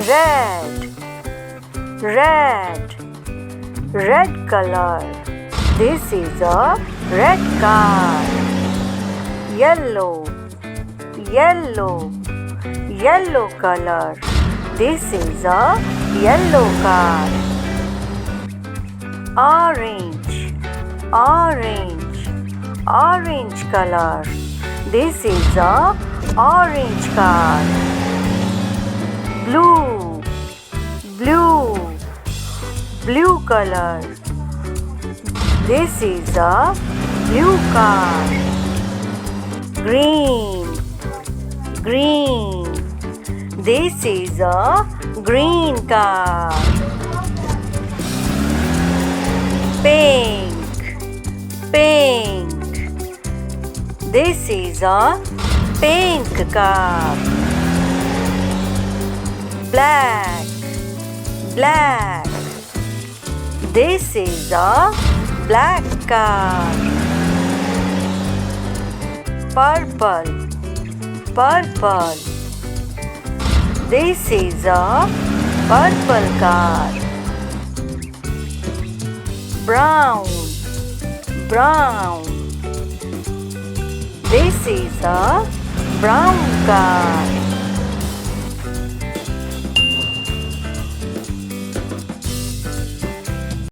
red, red, red color. This is a red car. Yellow, yellow, yellow color. This is a yellow car. Orange, orange, orange color. This is a orange car. Blue, blue, blue color. This is a blue car. Green, green. This is a green car. Pink, pink. This is a pink car. Black, black. This is a black car. Purple, purple. This is a purple car. Brown, brown. This is a brown car.